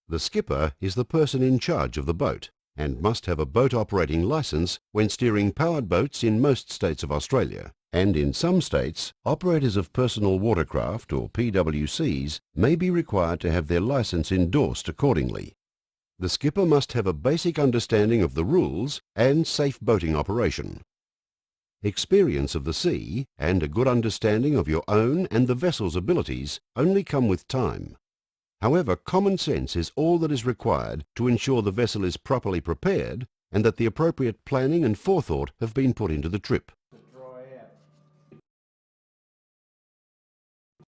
The skipper is the person in charge of the boat and must have a boat operating licence when steering powered boats in most states of Australia, and in some states, operators of personal watercraft or PWCs may be required to have their licence endorsed accordingly. The skipper must have a basic understanding of the rules and safe boating operation. Experience of the sea and a good understanding of your own and the vessel's abilities only come with time. However, common sense is all that is required to ensure the vessel is properly prepared and that the appropriate planning and forethought have been put into the trip.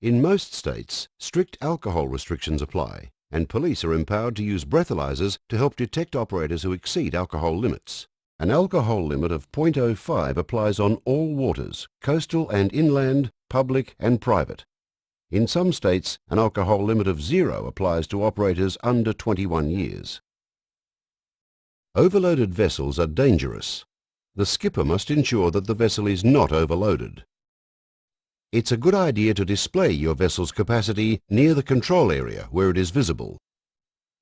In most states, strict alcohol restrictions apply, and police are empowered to use breathalyzers to help detect operators who exceed alcohol limits. An alcohol limit of 0.05 applies on all waters, coastal and inland, public and private. In some states, an alcohol limit of 0 applies to operators under 21 years. Overloaded vessels are dangerous. The skipper must ensure that the vessel is not overloaded. It's a good idea to display your vessel's capacity near the control area where it is visible.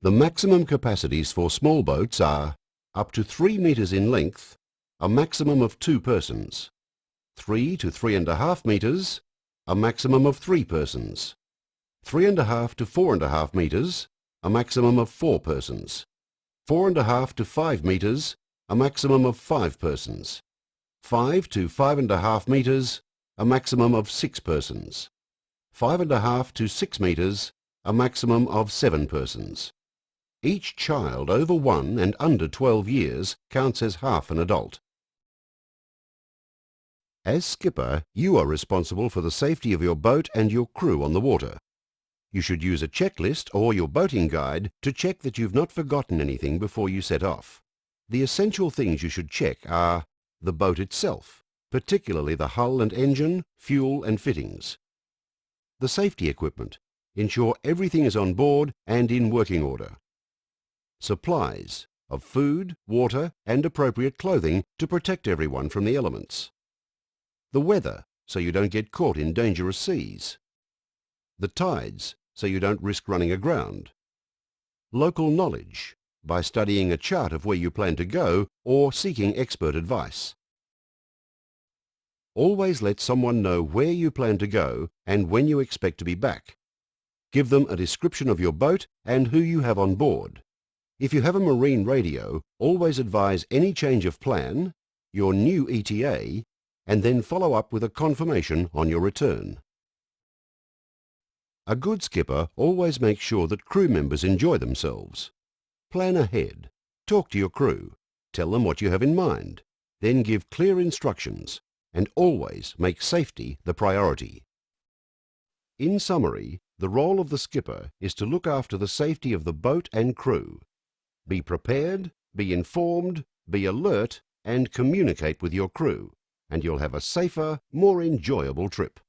The maximum capacities for small boats are up to 3 metres in length, a maximum of 2 persons, 3 to 3.5 metres, a maximum of 3 persons, 3.5 to 4.5 metres, a maximum of 4 persons, 4.5 to 5 metres, a maximum of 5 persons, 5 to 5.5 metres, a maximum of 6 persons, 5.5 to 6 metres, a maximum of 7 persons. Each child over 1 and under 12 years counts as half an adult. As skipper, you are responsible for the safety of your boat and your crew on the water. You should use a checklist or your boating guide to check that you've not forgotten anything before you set off. The essential things you should check are the boat itself, particularly the hull and engine, fuel and fittings. The safety equipment. Ensure everything is on board and in working order. Supplies of food, water and appropriate clothing to protect everyone from the elements. The weather, so you don't get caught in dangerous seas. The tides, so you don't risk running aground. Local knowledge, by studying a chart of where you plan to go or seeking expert advice. Always let someone know where you plan to go and when you expect to be back. Give them a description of your boat and who you have on board. If you have a marine radio, always advise any change of plan, your new ETA, and then follow up with a confirmation on your return. A good skipper always makes sure that crew members enjoy themselves. Plan ahead. Talk to your crew. Tell them what you have in mind. Then give clear instructions, and always make safety the priority. In summary, the role of the skipper is to look after the safety of the boat and crew. Be prepared, be informed, be alert, and communicate with your crew, and you'll have a safer, more enjoyable trip.